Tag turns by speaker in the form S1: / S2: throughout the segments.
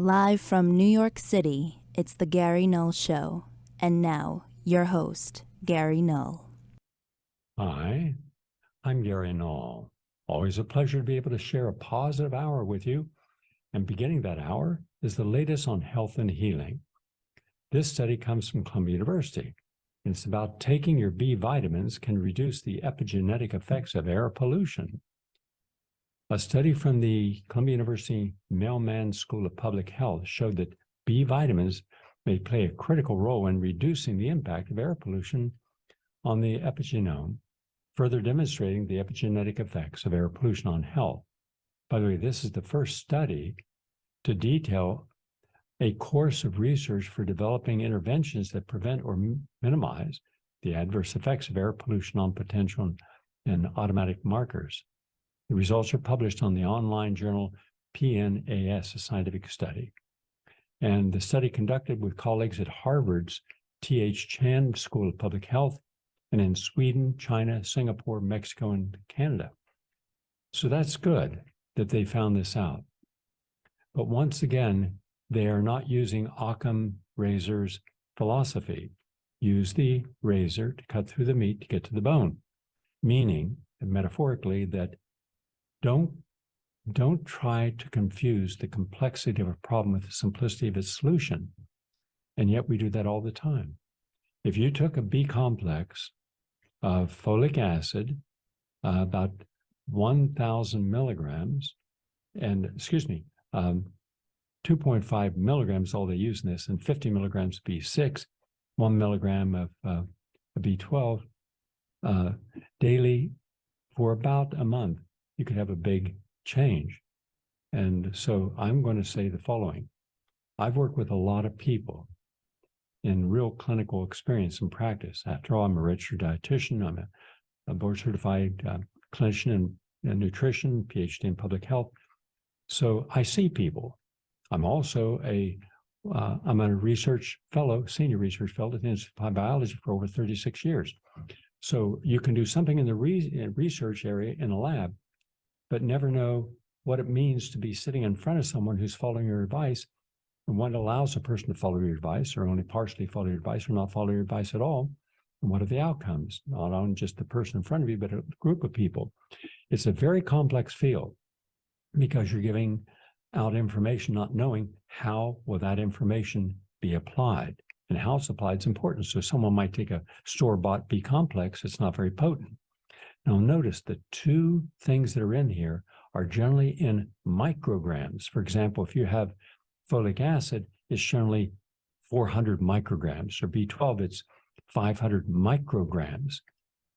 S1: Live from New York City, it's the Gary Null Show. And now, your host, Gary Null.
S2: Hi, I'm Gary Null. Always a pleasure to be able to share a positive hour with you. And beginning that hour is the latest on health and healing. This study comes from Columbia University. And it's about taking your B vitamins can reduce the epigenetic effects of air pollution. A study from the Columbia University Mailman School of Public Health showed that B vitamins may play a critical role in reducing the impact of air pollution on the epigenome, further demonstrating the epigenetic effects of air pollution on health. By the way, this is the first study to detail a course of research for developing interventions that prevent or minimize the adverse effects of air pollution on potential and automatic markers. The results are published on the online journal PNAS, a scientific study. And the study conducted with colleagues at Harvard's T.H. Chan School of Public Health and in Sweden, China, Singapore, Mexico, and Canada. So that's good that they found this out. But once again, they are not using Occam razor's philosophy. Use the razor to cut through the meat to get to the bone, meaning, metaphorically, that don't try to confuse the complexity of a problem with the simplicity of its solution. And yet we do that all the time. If you took a B complex of folic acid, about 1,000 milligrams, and 2.5 milligrams, all they use in this, and 50 milligrams of B6, 1 milligram of B12 daily for about a month, you could have a big change. And so I'm going to say the following. I've worked with a lot of people in real clinical experience and practice. After all, I'm a registered dietitian. I'm a board-certified clinician in nutrition, PhD in public health. So I see people. I'm also I'm a research fellow, senior research fellow at the Institute of Biology for over 36 years. So you can do something in the research area in a lab, but never know what it means to be sitting in front of someone who's following your advice, and what allows a person to follow your advice or only partially follow your advice or not follow your advice at all. And what are the outcomes? Not on just the person in front of you, but a group of people. It's a very complex field because you're giving out information, not knowing how will that information be applied. And how it's applied is important. So someone might take a store-bought B complex, it's not very potent. Now notice the two things that are in here are generally in micrograms. For example, if you have folic acid, it's generally 400 micrograms, or B12, it's 500 micrograms.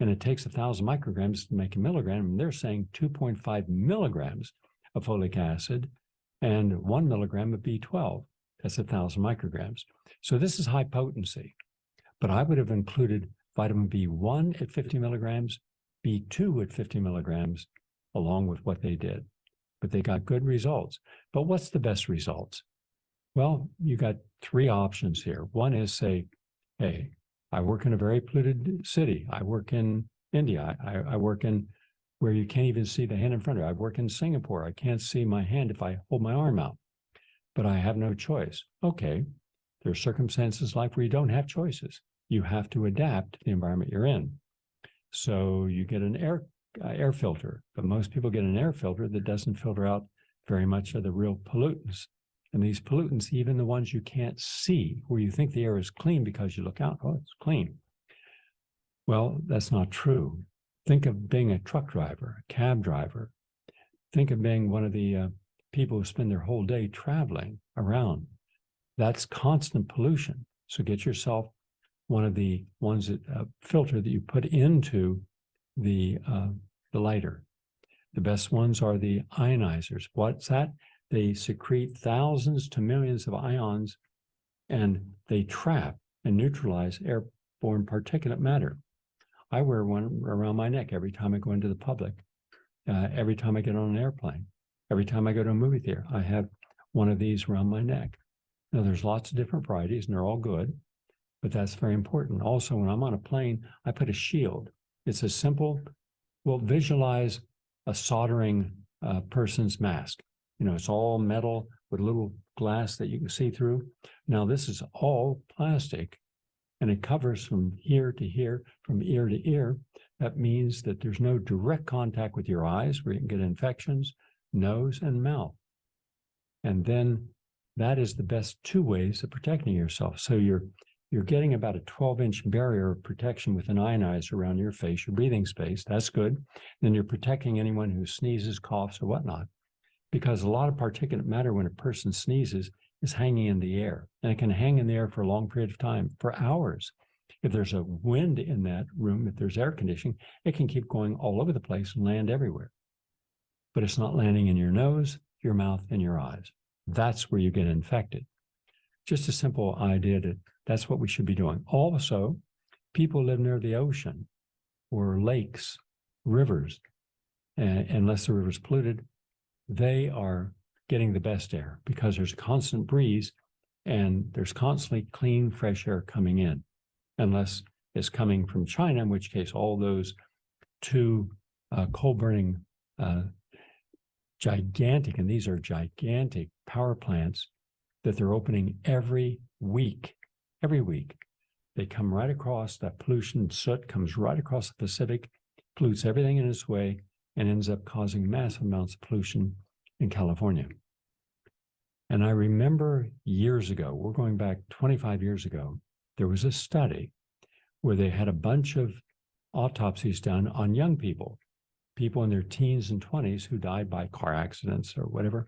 S2: And it takes 1,000 micrograms to make a milligram, and they're saying 2.5 milligrams of folic acid and 1 milligram of B12. That's 1,000 micrograms. So this is high potency. But I would have included vitamin B1 at 50 milligrams, B2 at 50 milligrams, along with what they did. But they got good results. But what's the best results? Well, you got three options here. One is say, hey, I work in a very polluted city. I work in India. I work in where you can't even see the hand in front of you. I work in Singapore. I can't see my hand if I hold my arm out, but I have no choice. Okay, there are circumstances in life where you don't have choices. You have to adapt to the environment you're in. So you get an air filter, but most people get an air filter that doesn't filter out very much of the real pollutants. And these pollutants, even the ones you can't see, where you think the air is clean because you look out, oh, it's clean. Well, that's not true. Think of being a truck driver, a cab driver. Think of being one of the people who spend their whole day traveling around. That's constant pollution. So get yourself one of the ones that filter that you put into the lighter. The best ones are the ionizers. What's that? They secrete thousands to millions of ions, and they trap and neutralize airborne particulate matter. I wear one around my neck every time I go into the public, every time I get on an airplane, every time I go to a movie theater. I have one of these around my neck. Now, there's lots of different varieties, and they're all good, but that's very important. Also, when I'm on a plane, I put a shield. It's a simple, well, visualize a soldering person's mask. You know, it's all metal with a little glass that you can see through. Now, this is all plastic, and it covers from here to here, from ear to ear. That means that there's no direct contact with your eyes where you can get infections, nose, and mouth. And then that is the best two ways of protecting yourself. So you're getting about a 12-inch barrier of protection with an ionizer around your face, your breathing space. That's good. Then you're protecting anyone who sneezes, coughs, or whatnot, because a lot of particulate matter when a person sneezes is hanging in the air, and it can hang in the air for a long period of time, for hours. If there's a wind in that room, if there's air conditioning, it can keep going all over the place and land everywhere. But it's not landing in your nose, your mouth, and your eyes. That's where you get infected. Just a simple idea that that's what we should be doing. Also, people live near the ocean or lakes, rivers, and unless the river's polluted, they are getting the best air because there's a constant breeze and there's constantly clean, fresh air coming in, unless it's coming from China, in which case all those two coal-burning gigantic, and these are gigantic power plants that they're opening every week. Every week. They come right across, that pollution, soot comes right across the Pacific, pollutes everything in its way, and ends up causing massive amounts of pollution in California. And I remember years ago, we're going back 25 years ago, there was a study where they had a bunch of autopsies done on young people in their teens and 20s who died by car accidents or whatever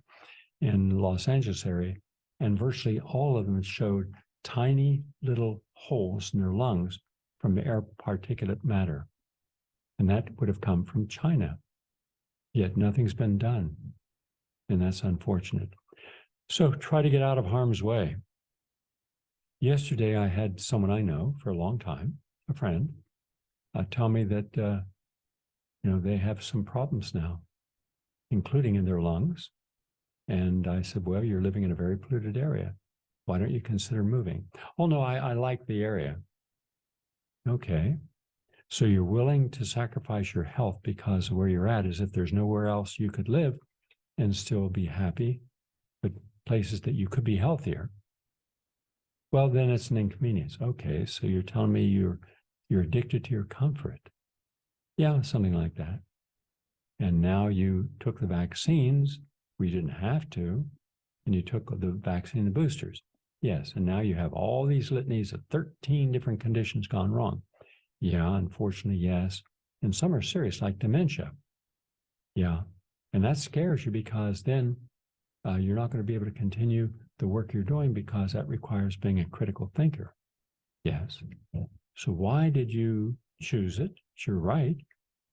S2: in the Los Angeles area. And virtually all of them showed tiny little holes in their lungs from air particulate matter. And that would have come from China. Yet nothing's been done. And that's unfortunate. So try to get out of harm's way. Yesterday, I had someone I know for a long time, a friend, tell me that they have some problems now, including in their lungs. And I said, well, you're living in a very polluted area. Why don't you consider moving? Oh, no, I like the area. Okay. So you're willing to sacrifice your health because where you're at is if there's nowhere else you could live and still be happy, but places that you could be healthier. Well, then it's an inconvenience. Okay, so you're telling me you're addicted to your comfort. Yeah, something like that. And now you took the vaccines where you didn't have to, and you took the vaccine, the boosters. Yes, and now you have all these litanies of 13 different conditions gone wrong. Yeah, unfortunately, yes. And some are serious, like dementia. Yeah, and that scares you because then you're not going to be able to continue the work you're doing because that requires being a critical thinker. Yes. So why did you choose it? It's your right.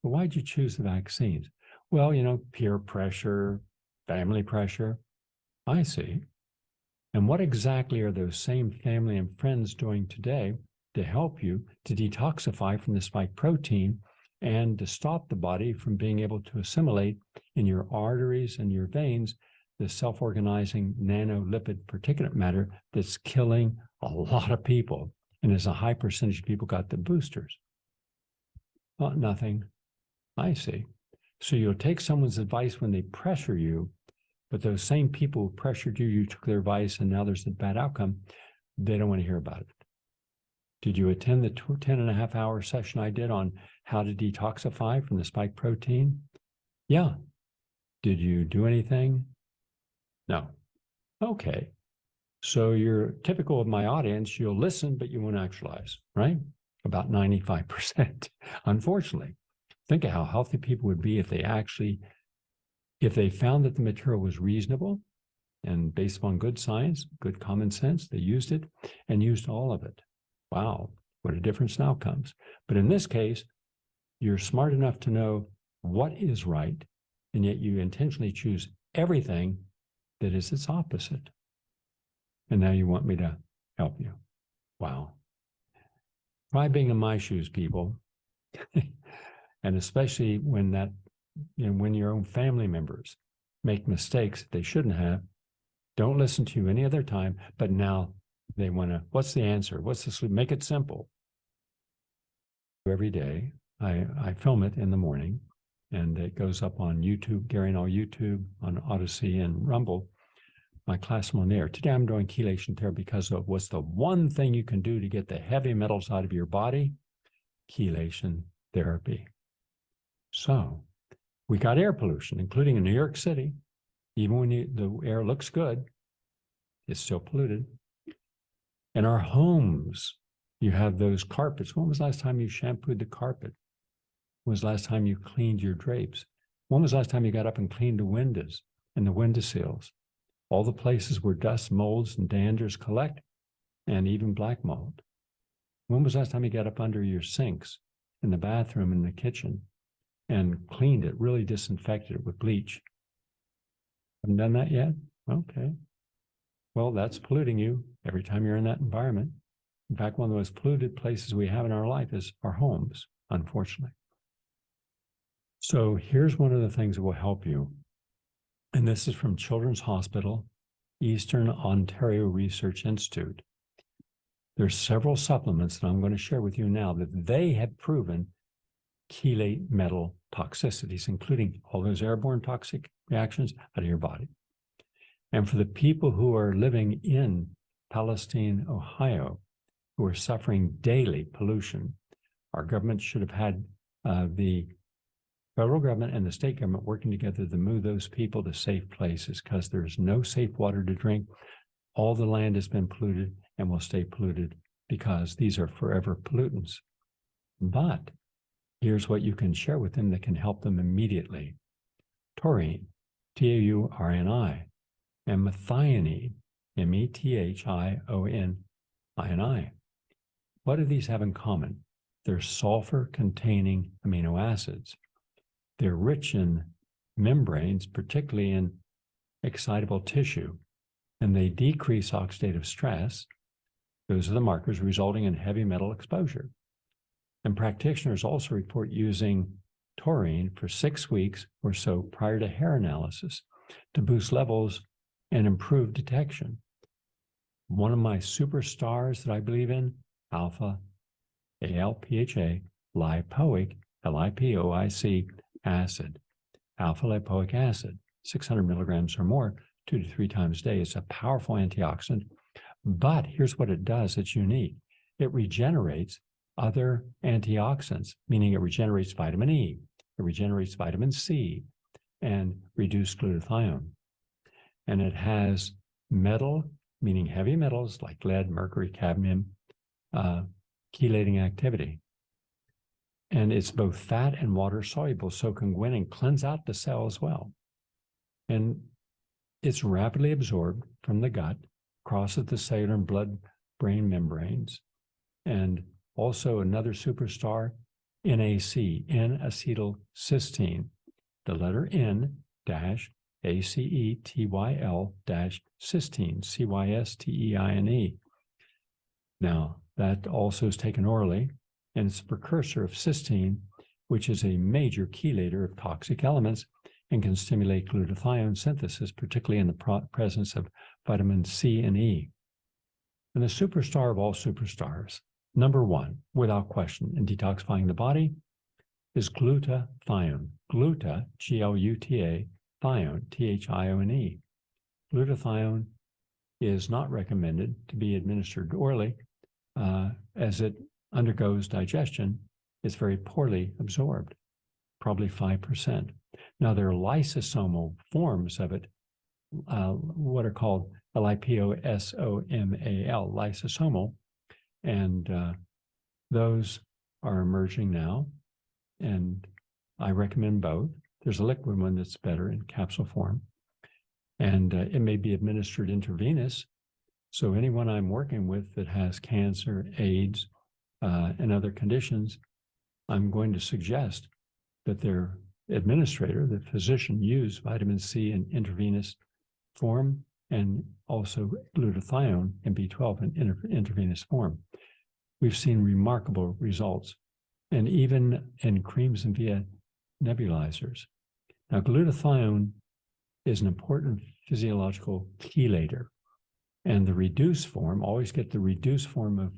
S2: But why did you choose the vaccines? Well, peer pressure, family pressure. I see. And what exactly are those same family and friends doing today to help you to detoxify from the spike protein and to stop the body from being able to assimilate in your arteries and your veins the self-organizing nanolipid particulate matter that's killing a lot of people? And as a high percentage of people got the boosters. Well, nothing. I see. So you'll take someone's advice when they pressure you, but those same people who pressured you, you took their advice, and now there's a bad outcome. They don't want to hear about it. Did you attend the 10.5-hour session I did on how to detoxify from the spike protein? Yeah. Did you do anything? No. Okay. So you're typical of my audience. You'll listen, but you won't actualize, right? About 95%, unfortunately. Think of how healthy people would be if they found that the material was reasonable and based upon good science, good common sense, they used it and used all of it. Wow, what a difference now comes. But in this case, you're smart enough to know what is right, and yet you intentionally choose everything that is its opposite. And now you want me to help you. Wow. Try being in my shoes, people. And especially when when your own family members make mistakes that they shouldn't have, don't listen to you any other time, but now they want to, what's the answer? What's the solution? Make it simple. Every day, I film it in the morning, and it goes up on YouTube, Gary and All YouTube, on Odysee and Rumble. my class on there. Today I'm doing chelation therapy because of what's the one thing you can do to get the heavy metals out of your body? Chelation therapy. So we got air pollution, including in New York City. Even when the air looks good, it's still polluted. In our homes, you have those carpets. When was the last time you shampooed the carpet? When was the last time you cleaned your drapes? When was the last time you got up and cleaned the windows and the windowsills? All the places where dust, molds, and danders collect, and even black mold. When was the last time you got up under your sinks in the bathroom, in the kitchen, and cleaned it, really disinfected it with bleach? Haven't done that yet? Okay. Well, that's polluting you every time you're in that environment. In fact, one of the most polluted places we have in our life is our homes, unfortunately. So here's one of the things that will help you. And this is from Children's Hospital, Eastern Ontario Research Institute. There's several supplements that I'm going to share with you now that they have proven chelate metal toxicities, including all those airborne toxic reactions out of your body. And for the people who are living in Palestine, Ohio, who are suffering daily pollution, our government should have had the federal government and the state government working together to move those people to safe places, because there's no safe water to drink. All the land has been polluted and will stay polluted because these are forever pollutants. But here's what you can share with them that can help them immediately. Taurine, Taurini, and methionine, Methioni. What do these have in common? They're sulfur-containing amino acids. They're rich in membranes, particularly in excitable tissue, and they decrease oxidative stress. Those are the markers resulting in heavy metal exposure. And practitioners also report using taurine for 6 weeks or so prior to hair analysis to boost levels and improve detection. One of my superstars that I believe in, alpha, ALPHA, lipoic, LIPOIC acid, alpha lipoic acid, 600 milligrams or more, 2 to 3 times a day. It's a powerful antioxidant, but here's what it does. It's unique. It regenerates other antioxidants, meaning it regenerates vitamin E, it regenerates vitamin C, and reduced glutathione. And it has metal, meaning heavy metals like lead, mercury, cadmium, chelating activity. And it's both fat and water soluble, so can go in and cleanse out the cell as well. And it's rapidly absorbed from the gut, crosses the cellular and blood-brain membranes. And also another superstar, NAC, N-acetylcysteine, the letter N-acetyl-cysteine, cysteine. Now, that also is taken orally, and it's a precursor of cysteine, which is a major chelator of toxic elements and can stimulate glutathione synthesis, particularly in the presence of vitamin C and E. And the superstar of all superstars, number one, without question, in detoxifying the body, is glutathione. Gluta, G-L-U-T-A, thione, T-H-I-O-N-E. Glutathione is not recommended to be administered orally as it undergoes digestion. It's very poorly absorbed, probably 5%. Now, there are lysosomal forms of it, what are called L-I-P-O-S-O-M-A-L, lysosomal, and those are emerging now, and I recommend both. There's a liquid one that's better in capsule form, and it may be administered intravenous. So anyone I'm working with that has cancer, AIDS, and other conditions, I'm going to suggest that their administrator, the physician, use vitamin C in intravenous form and also glutathione and B12 in intravenous form. We've seen remarkable results, and even in creams and via nebulizers. Now, glutathione is an important physiological chelator, and the reduced form, always get the reduced form of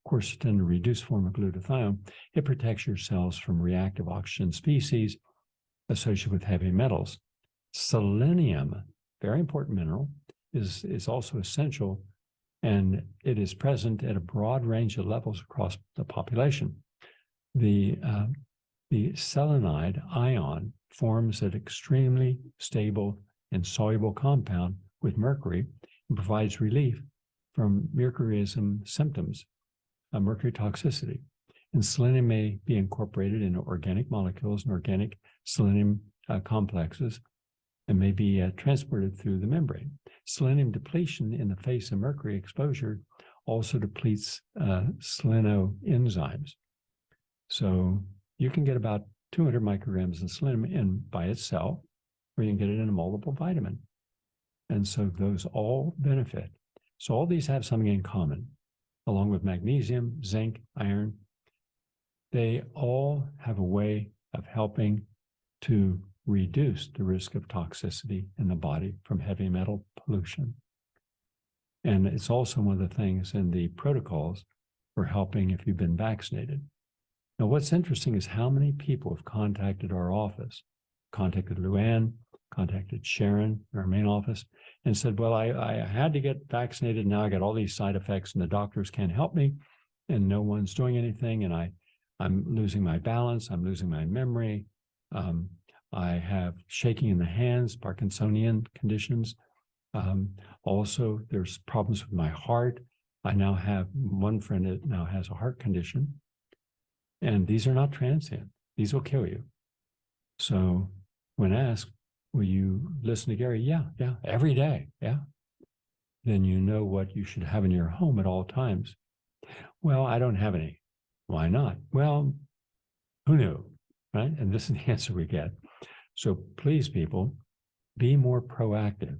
S2: quercetin, the reduced form of glutathione. It protects your cells from reactive oxygen species associated with heavy metals. Selenium, very important mineral, is also essential, and it is present at a broad range of levels across the population. The selenide ion forms an extremely stable and soluble compound with mercury and provides relief from mercuryism symptoms, mercury toxicity. And selenium may be incorporated into organic molecules and organic selenium complexes and may be transported through the membrane. Selenium depletion in the face of mercury exposure also depletes selenoenzymes. So you can get about 200 micrograms of selenium in by itself, or you can get it in a multiple vitamin. And so those all benefit. So all these have something in common, along with magnesium, zinc, iron. They all have a way of helping to reduce the risk of toxicity in the body from heavy metal pollution. And it's also one of the things in the protocols for helping if you've been vaccinated. Now, what's interesting is how many people have contacted our office, contacted Luann, contacted Sharon in our main office, and said, well, I had to get vaccinated. Now I got all these side effects and the doctors can't help me and no one's doing anything. And I'm losing my balance. I'm losing my memory. I have shaking in the hands, Parkinsonian conditions. Also, there's problems with my heart. I now have one friend that now has a heart condition. And these are not transient. These will kill you. So when asked, will you listen to Gary? Yeah, every day. Yeah. Then you know what you should have in your home at all times. Well, I don't have any. Why not? Well, who knew, right? And this is the answer we get. So please, people, be more proactive.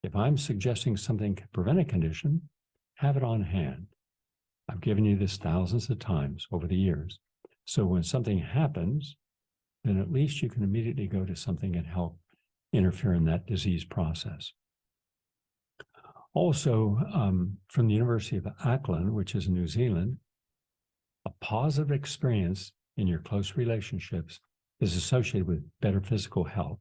S2: If I'm suggesting something can prevent a condition, have it on hand. I've given you this thousands of times over the years. So when something happens, then at least you can immediately go to something and help interfere in that disease process. Also, from the University of Auckland, which is in New Zealand, a positive experience in your close relationships is associated with better physical health.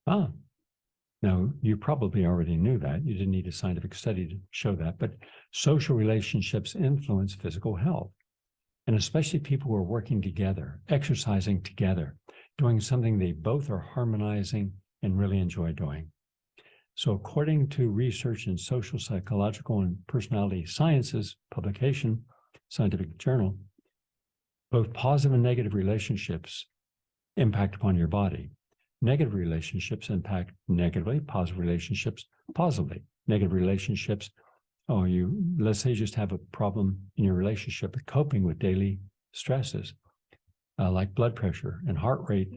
S2: Now, you probably already knew that. You didn't need a scientific study to show that, but social relationships influence physical health. And especially people who are working together, exercising together, doing something they both are harmonizing and really enjoy doing. So according to research in social, psychological, and personality sciences publication, scientific journal, both positive and negative relationships impact upon your body. Negative relationships impact negatively, positive relationships positively. Negative relationships, let's say you just have a problem in your relationship with coping with daily stresses, like blood pressure and heart rate.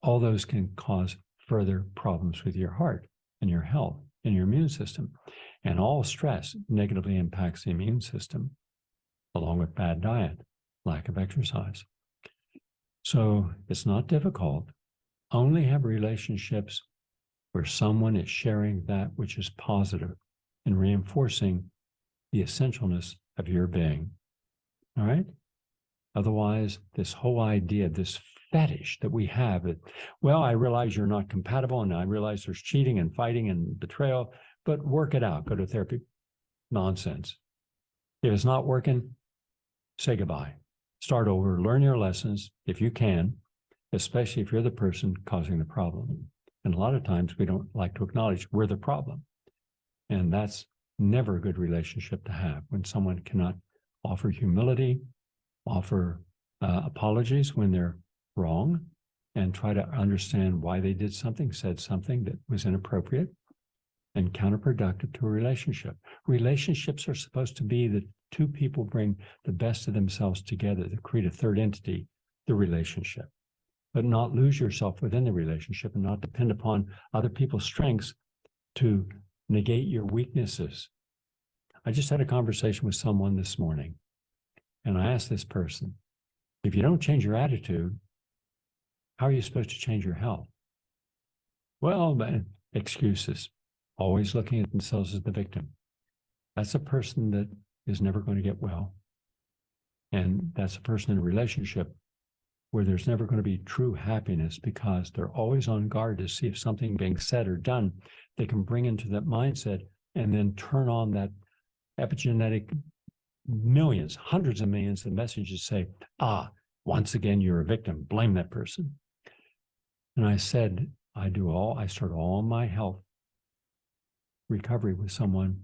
S2: All those can cause further problems with your heart and your health and your immune system. And all stress negatively impacts the immune system, along with bad diet, lack of exercise. So it's not difficult. Only have relationships where someone is sharing that which is positive and reinforcing the essentialness of your being. All right? Otherwise, this whole idea, this fetish that we have, well, I realize you're not compatible and I realize there's cheating and fighting and betrayal, but work it out, go to therapy. Nonsense. If it's not working, say goodbye. Start over, learn your lessons if you can, especially if you're the person causing the problem. And a lot of times we don't like to acknowledge we're the problem. And that's never a good relationship to have when someone cannot offer humility, offer apologies when they're wrong, and try to understand why they did something, said something that was inappropriate and counterproductive to a relationship. Relationships are supposed to be that two people bring the best of themselves together to create a third entity, the relationship, but not lose yourself within the relationship and not depend upon other people's strengths to negate your weaknesses. I just had a conversation with someone this morning, and I asked this person, if you don't change your attitude, how are you supposed to change your health? Well, excuses, always looking at themselves as the victim. That's a person that is never going to get well. And that's a person in a relationship where there's never going to be true happiness because they're always on guard to see if something being said or done they can bring into that mindset and then turn on that epigenetic millions, hundreds of millions of messages say, once again, you're a victim, blame that person. And I said, I start all my health recovery with someone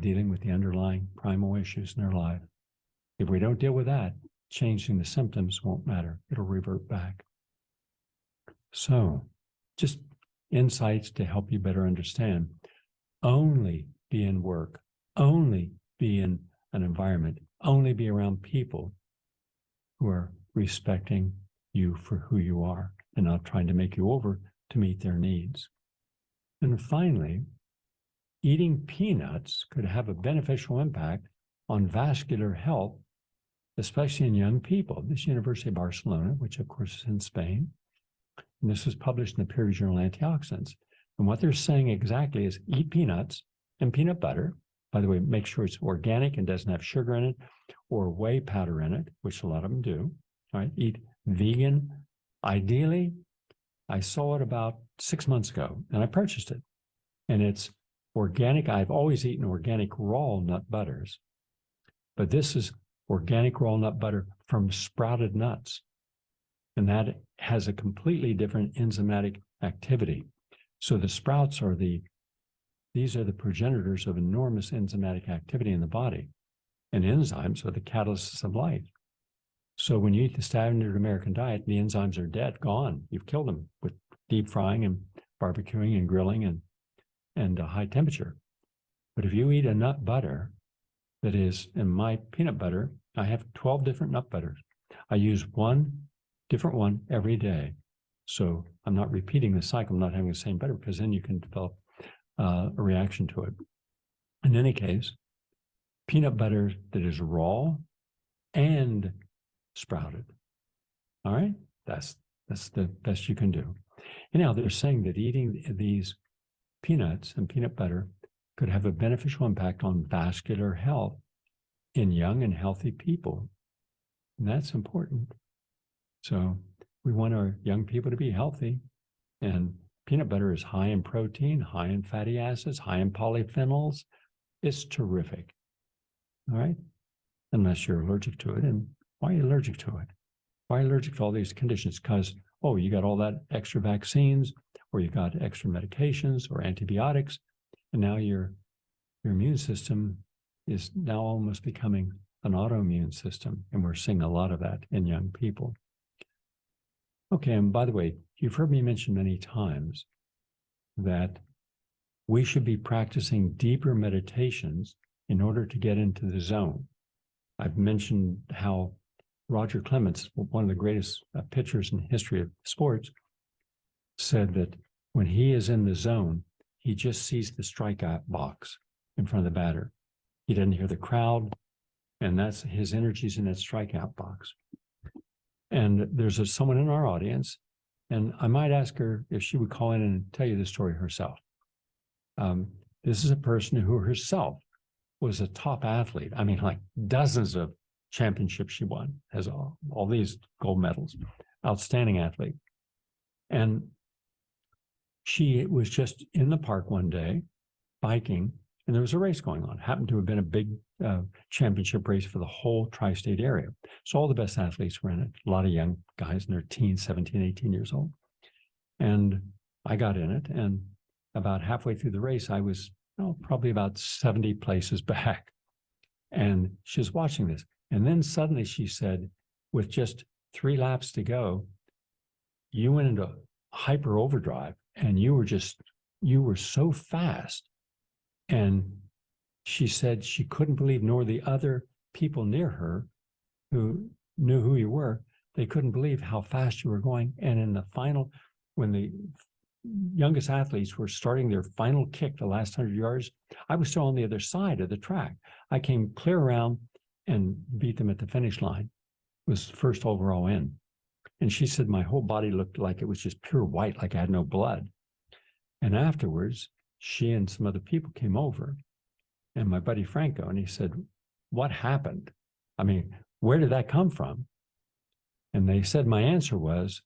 S2: dealing with the underlying primal issues in their life. If we don't deal with that, changing the symptoms won't matter. It'll revert back. So just insights to help you better understand. Only be in work, only be in an environment, only be around people who are respecting you for who you are and not trying to make you over to meet their needs. And finally, eating peanuts could have a beneficial impact on vascular health, especially in young people. This University of Barcelona, which of course is in Spain, and this was published in the peer-reviewed journal Antioxidants. And what they're saying exactly is eat peanuts and peanut butter. By the way, make sure it's organic and doesn't have sugar in it or whey powder in it, which a lot of them do. All right, eat vegan. Ideally, I saw it about 6 months ago and I purchased it. And it's organic. I've always eaten organic raw nut butters, but this is organic raw nut butter from sprouted nuts. And that has a completely different enzymatic activity. So the sprouts are these are the progenitors of enormous enzymatic activity in the body. And enzymes are the catalysts of life. So when you eat the standard American diet, the enzymes are dead, gone. You've killed them with deep frying and barbecuing and grilling and high temperature. But if you eat a nut butter that is, in my peanut butter, I have 12 different nut butters. I use one different one every day. So I'm not repeating the cycle, I'm not having the same butter, because then you can develop a reaction to it. In any case, peanut butter that is raw and sprouted. All right, that's the best you can do. And now they're saying that eating these peanuts and peanut butter could have a beneficial impact on vascular health in young and healthy people. And that's important. So we want our young people to be healthy. And peanut butter is high in protein, high in fatty acids, high in polyphenols. It's terrific. All right? Unless you're allergic to it. And why are you allergic to it? Why are you allergic to all these conditions? Because, you got all that extra vaccines, or you got extra medications or antibiotics, and now your immune system is now almost becoming an autoimmune system. And we're seeing a lot of that in young people. Okay, and by the way, you've heard me mention many times that we should be practicing deeper meditations in order to get into the zone. I've mentioned how Roger Clemens, one of the greatest pitchers in the history of sports, said that when he is in the zone, he just sees the strikeout box in front of the batter. He doesn't hear the crowd, and that's his energies in that strikeout box. And there's someone in our audience, and I might ask her if she would call in and tell you the story herself. This is a person who herself was a top athlete. I mean, like dozens of championships she won, has all these gold medals, outstanding athlete. And she was just in the park one day, biking, and there was a race going on. Happened to have been a big championship race for the whole tri-state area. So all the best athletes were in it, a lot of young guys in their teens, 17, 18 years old. And I got in it, and about halfway through the race, I was probably about 70 places back. And she was watching this. And then suddenly she said, with just 3 laps to go, you went into hyper overdrive, and you were so fast. And she said she couldn't believe, nor the other people near her who knew who you were, they couldn't believe how fast you were going. And in the final, when the youngest athletes were starting their final kick, the last 100 yards, I was still on the other side of the track. I came clear around and beat them at the finish line, was first overall in. And she said my whole body looked like it was just pure white, like I had no blood. And afterwards, she and some other people came over, and my buddy Franco, and he said, what happened? I mean, where did that come from? And they said my answer was,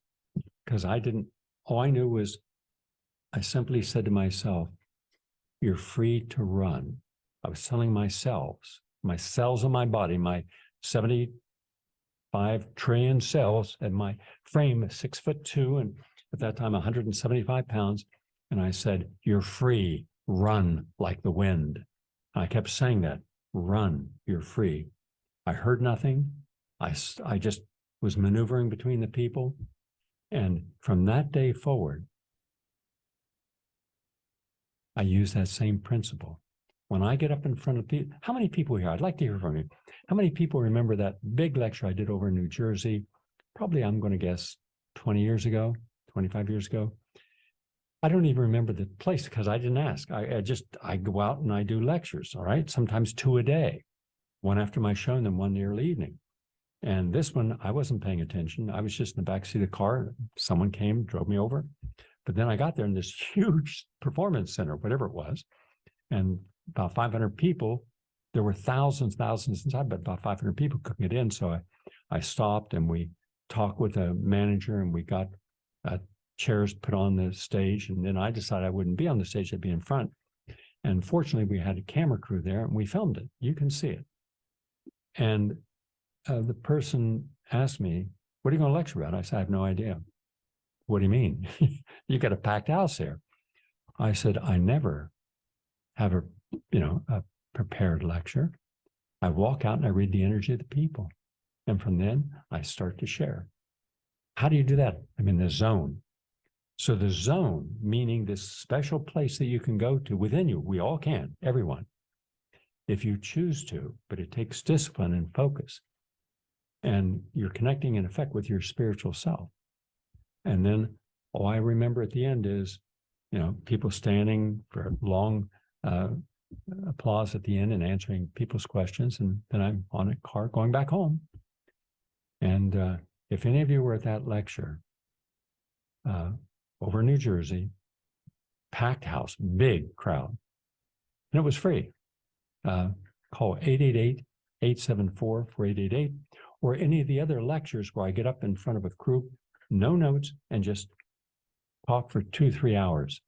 S2: because all I knew was, I simply said to myself, you're free to run. I was telling my cells in my body, my 75 trillion cells, and my frame, 6'2", and at that time, 175 pounds. And I said, you're free, run like the wind. I kept saying that, run, you're free. I heard nothing. I just was maneuvering between the people. And from that day forward, I use that same principle. When I get up in front of people, how many people here, I'd like to hear from you. How many people remember that big lecture I did over in New Jersey? Probably, I'm going to guess 20 years ago, 25 years ago. I don't even remember the place because I didn't ask. I go out and I do lectures, all right? Sometimes 2 a day, one after my show and then one in the early evening. And this one, I wasn't paying attention. I was just in the backseat of the car. Someone came, drove me over. But then I got there in this huge performance center, whatever it was, and about 500 people. There were thousands inside, but about 500 people couldn't get in. So I stopped and we talked with the manager and we got chairs put on the stage. And then I decided I wouldn't be on the stage, I'd be in front. And fortunately, we had a camera crew there and we filmed it. You can see it. And the person asked me, what are you going to lecture about? I said, I have no idea. What do you mean? You got a packed house there. I said, I never have a prepared lecture. I walk out and I read the energy of the people. And from then I start to share. How do you do that? I'm in the zone. So the zone, meaning this special place that you can go to within you, we all can, everyone, if you choose to, but it takes discipline and focus. And you're connecting in effect with your spiritual self. And then all I remember at the end is, people standing for long applause at the end and answering people's questions. And then I'm on a car going back home. And if any of you were at that lecture over in New Jersey, packed house, big crowd, and it was free. Call 888-874-4888, or any of the other lectures where I get up in front of a group, no notes, and just talk for 2-3 hours.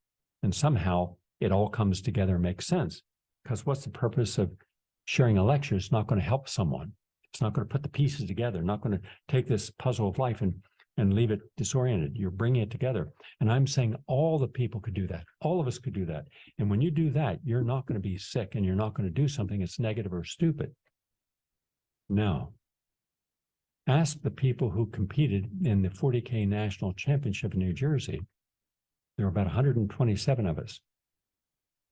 S2: And somehow it all comes together and makes sense. Because what's the purpose of sharing a lecture? It's not going to help someone. It's not going to put the pieces together, not going to take this puzzle of life and leave it disoriented. You're bringing it together. And I'm saying all the people could do that. All of us could do that. And when you do that, you're not going to be sick and you're not going to do something that's negative or stupid. Now, ask the people who competed in the 40K National Championship in New Jersey. There were about 127 of us.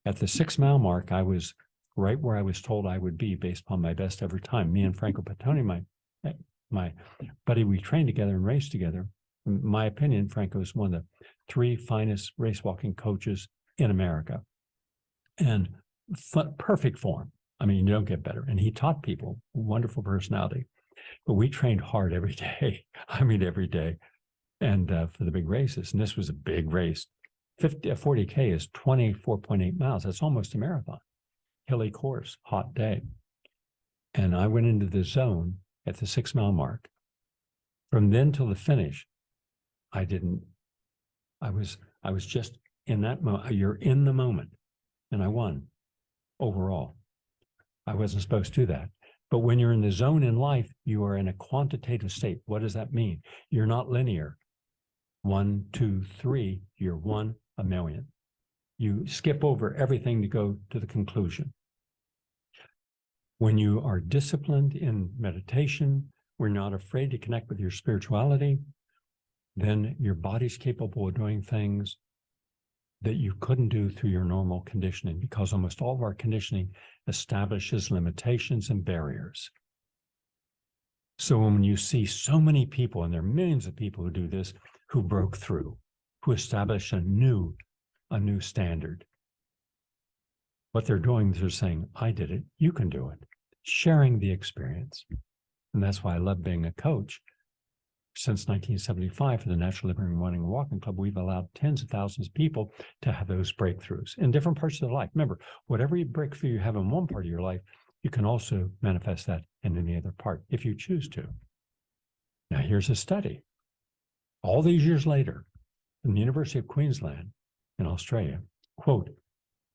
S2: At the 6-mile mark, I was right where I was told I would be based upon my best ever time. Me and Franco Patoni, my buddy, we trained together and raced together. In my opinion, Franco is one of the 3 finest race walking coaches in America. And perfect form. I mean, you don't get better. And he taught people, wonderful personality. But we trained hard every day. I mean, every day. And for the big races. And this was a big race. 40K is 24.8 miles. That's almost a marathon. Hilly course, hot day. And I went into the zone at the 6-mile mark. From then till the finish, I was just in that moment. You're in the moment. And I won overall. I wasn't supposed to do that. But when you're in the zone in life, you are in a quantitative state. What does that mean? You're not linear. 1, 2, 3, you're 1, a million. You skip over everything to go to the conclusion. When you are disciplined in meditation, we're not afraid to connect with your spirituality, then your body's capable of doing things that you couldn't do through your normal conditioning, because almost all of our conditioning establishes limitations and barriers. So when you see so many people, and there are millions of people who do this, who broke through, who established a new standard, what they're doing is they're saying, I did it, you can do it, sharing the experience. And that's why I love being a coach. Since 1975, for the Natural Living, Running, and Walking Club, we've allowed tens of thousands of people to have those breakthroughs in different parts of their life. Remember, whatever breakthrough you have in one part of your life, you can also manifest that in any other part if you choose to. Now, here's a study. All these years later, from the University of Queensland in Australia, quote,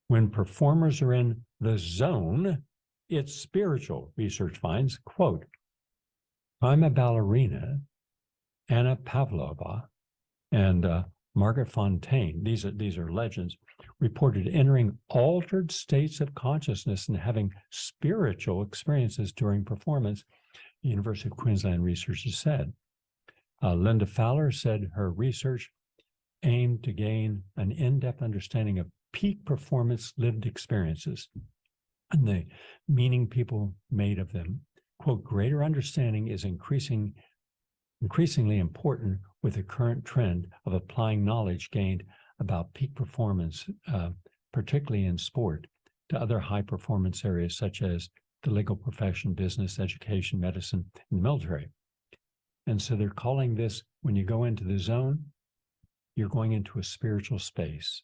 S2: when performers are in the zone, it's spiritual, research finds, quote, prima ballerina, Anna Pavlova, and Margaret Fontaine, these are legends, reported entering altered states of consciousness and having spiritual experiences during performance, the University of Queensland researchers said. Linda Fowler said her research aimed to gain an in-depth understanding of peak performance lived experiences and the meaning people made of them. Quote, greater understanding is increasingly important with the current trend of applying knowledge gained about peak performance, particularly in sport, to other high performance areas such as the legal profession, business, education, medicine, and the military. And so they're calling this, when you go into the zone, you're going into a spiritual space.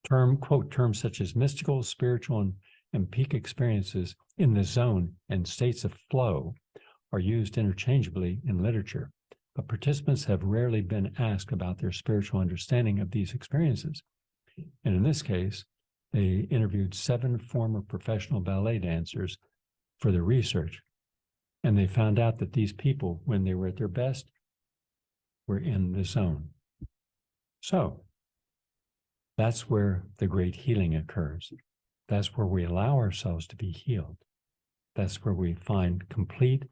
S2: Terms such as mystical, spiritual, and peak experiences in the zone and states of flow are used interchangeably in literature, but participants have rarely been asked about their spiritual understanding of these experiences. And in this case, they interviewed 7 former professional ballet dancers for their research, and they found out that these people, when they were at their best, were in the zone. So that's where the great healing occurs. That's where we allow ourselves to be healed. That's where we find complete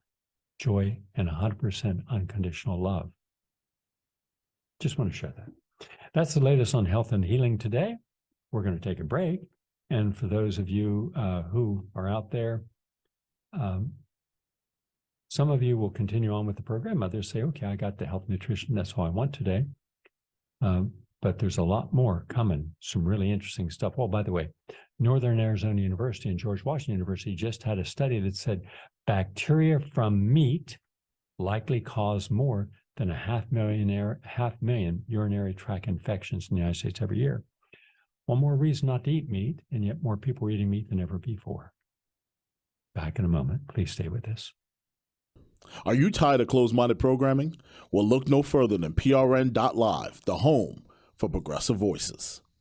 S2: joy and 100% unconditional love. Just want to share that. That's the latest on health and healing today. We're going to take a break. And for those of you who are out there, some of you will continue on with the program. Others say, okay, I got the health nutrition. That's all I want today. But there's a lot more coming, some really interesting stuff. Oh, by the way, Northern Arizona University and George Washington University just had a study that said bacteria from meat likely cause more than 500,000 urinary tract infections in the United States every year. One more reason not to eat meat, and yet more people are eating meat than ever before. Back in a moment. Please stay with us.
S3: Are you tired of closed-minded programming? Well, look no further than PRN.Live, the home for progressive voices.